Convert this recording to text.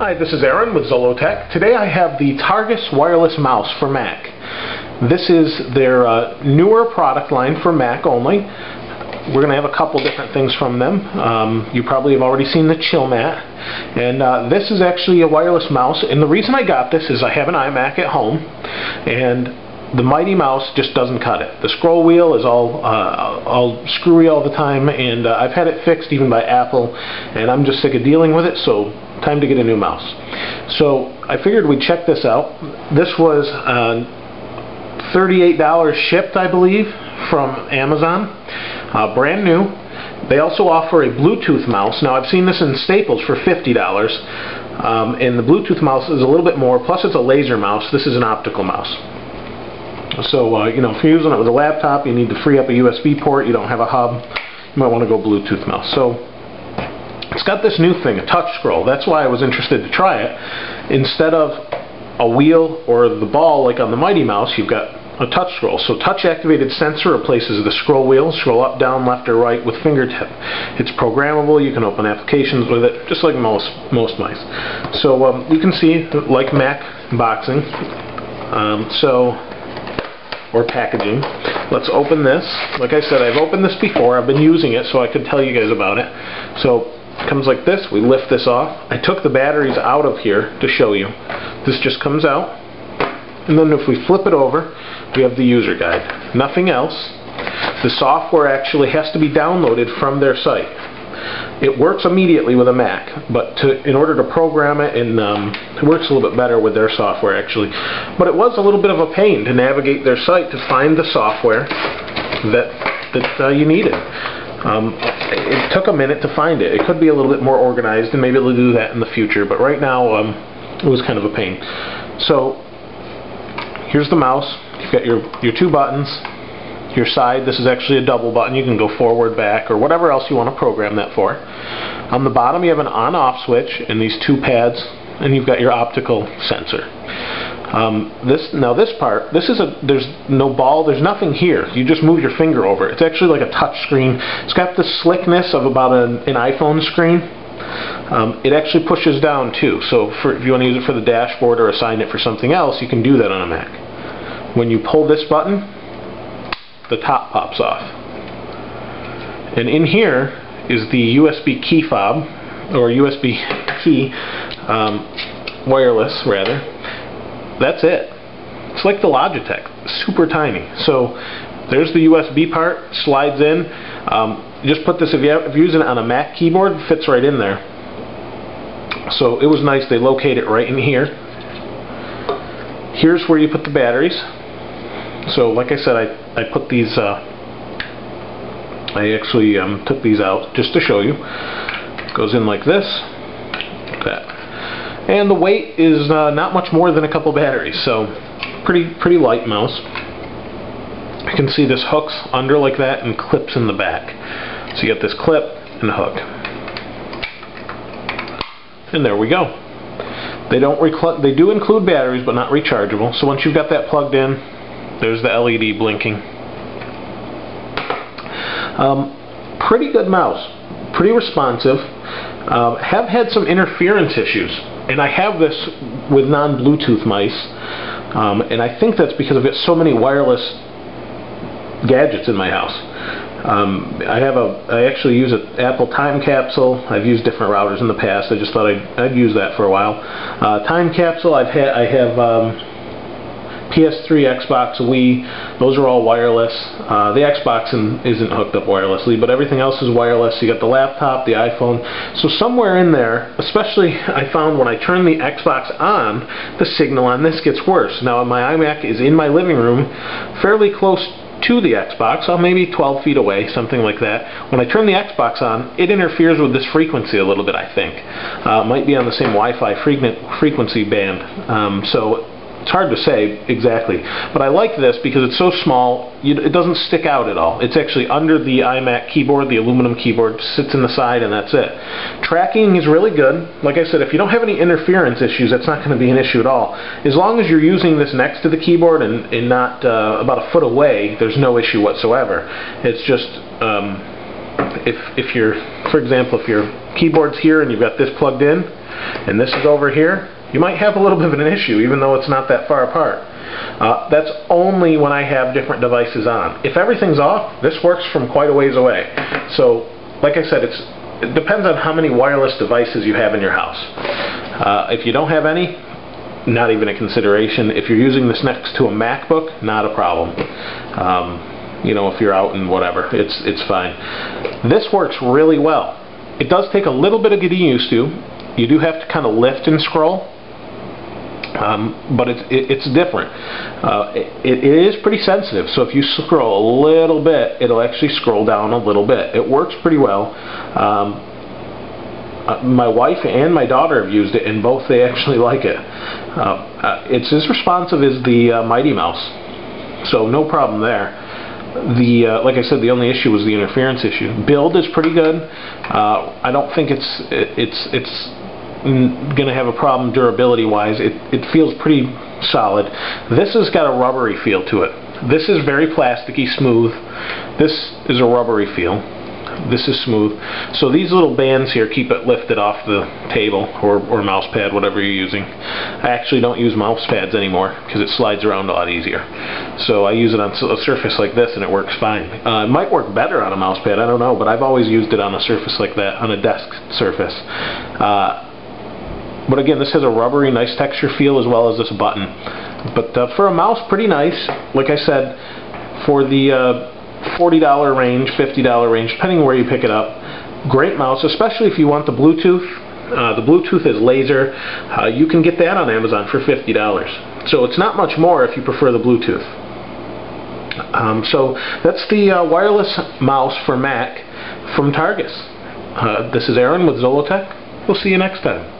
Hi, this is Aaron with Zollotech. Today I have the Targus wireless mouse for Mac. This is their newer product line for Mac only. We're going to have a couple different things from them. You probably have already seen the chill mat. And this is actually a wireless mouse. And the reason I got this is I have an iMac at home, and the mighty mouse just doesn't cut it. The scroll wheel is all screwy all the time, and I've had it fixed even by Apple, and I'm just sick of dealing with it, so time to get a new mouse. So I figured we'd check this out. This was $38 shipped, I believe, from Amazon. Brand new. They also offer a Bluetooth mouse. Now I've seen this in Staples for $50, and the Bluetooth mouse is a little bit more, plus it's a laser mouse. This is an optical mouse. So, you know, if you're using it with a laptop, you need to free up a USB port, you don't have a hub, you might want to go Bluetooth mouse. So, it's got this new thing, a touch scroll. That's why I was interested to try it. Instead of a wheel or the ball like on the Mighty Mouse, you've got a touch scroll. So, touch-activated sensor replaces the scroll wheel. Scroll up, down, left, or right with fingertip. It's programmable. You can open applications with it, just like most mice. So, you can see, like Mac boxing, or packaging. Let's open this. Like I said, I've opened this before. I've been using it, so I could tell you guys about it. So it comes like this. We lift this off. I took the batteries out of here to show you. This just comes out, and then if we flip it over, we have the user guide. Nothing else. The software actually has to be downloaded from their site. It works immediately with a Mac, but in order to program it, and it works a little bit better with their software actually. But it was a little bit of a pain to navigate their site to find the software that you needed. It took a minute to find it. It could be a little bit more organized, and maybe they'll do that in the future. But right now, it was kind of a pain. So here's the mouse. You've got your two buttons. Your side, this is actually a double button. You can go forward, back, or whatever else you want to program that for. On the bottom you have an on-off switch and these two pads, and you've got your optical sensor. This part, there's no ball, there's nothing here. You just move your finger over it. It's actually like a touch screen. It's got the slickness of about an iPhone screen. It actually pushes down too, so if you want to use it for the dashboard or assign it for something else, you can do that on a Mac. When you pull this button, the top pops off, and in here is the USB key fob, or USB key, wireless rather. That's it. It's like the Logitech, super tiny. So there's the USB part, slides in. You just put this, if you're using it on a Mac keyboard, it fits right in there. So it was nice, they locate it right in here. Here's where you put the batteries. So like I said, I put these, I actually took these out just to show you. Goes in like this, like that. And the weight is not much more than a couple batteries, so pretty light mouse. You can see this hooks under like that and clips in the back. So you get this clip and hook. And there we go. They do include batteries, but not rechargeable. So once you've got that plugged in, there's the LED blinking. Pretty good mouse. Pretty responsive. Have had some interference issues. And I have this with non-Bluetooth mice. And I think that's because I've got so many wireless gadgets in my house. I actually use an Apple time capsule. I've used different routers in the past. I just thought I'd use that for a while. Time capsule. I have PS3, Xbox, Wii, those are all wireless. The Xbox isn't hooked up wirelessly, but everything else is wireless. You got the laptop, the iPhone. So somewhere in there, especially I found when I turn the Xbox on, the signal on this gets worse. Now my iMac is in my living room, fairly close to the Xbox, maybe 12 feet away, something like that. When I turn the Xbox on, it interferes with this frequency a little bit, I think. It might be on the same Wi-Fi frequency band. So it's hard to say exactly, but I like this because it's so small, it doesn't stick out at all. It's actually under the iMac keyboard, the aluminum keyboard, sits in the side, and that's it. Tracking is really good. Like I said, if you don't have any interference issues, that's not going to be an issue at all. As long as you're using this next to the keyboard and not about a foot away, there's no issue whatsoever. It's just if you're, for example, if your keyboard's here and you've got this plugged in, and this is over here, you might have a little bit of an issue, even though it's not that far apart. That's only when I have different devices on. If everything's off, this works from quite a ways away. So, like I said, it depends on how many wireless devices you have in your house. If you don't have any, not even a consideration. If you're using this next to a MacBook, not a problem. You know, if you're out and whatever, it's fine. This works really well. It does take a little bit of getting used to. You do have to kind of lift and scroll. But it's different. It is pretty sensitive, so if you scroll a little bit, it'll actually scroll down a little bit. It works pretty well. My wife and my daughter have used it, and both they actually like it. It's as responsive as the Mighty Mouse, so no problem there. Like I said, the only issue was the interference issue. Build is pretty good. I don't think it's going to have a problem durability wise. It feels pretty solid. This has got a rubbery feel to it. This is very plasticky smooth. This is a rubbery feel. This is smooth. So these little bands here keep it lifted off the table or mouse pad, whatever you're using. I actually don't use mouse pads anymore because it slides around a lot easier. So I use it on a surface like this and it works fine. It might work better on a mouse pad, I don't know, but I've always used it on a surface like that, on a desk surface. But again, this has a rubbery, nice texture feel as well as this button. But for a mouse, pretty nice. Like I said, for the $40 range, $50 range, depending on where you pick it up, great mouse, especially if you want the Bluetooth. The Bluetooth is laser. You can get that on Amazon for $50. So it's not much more if you prefer the Bluetooth. So that's the wireless mouse for Mac from Targus. This is Aaron with Zollotech. We'll see you next time.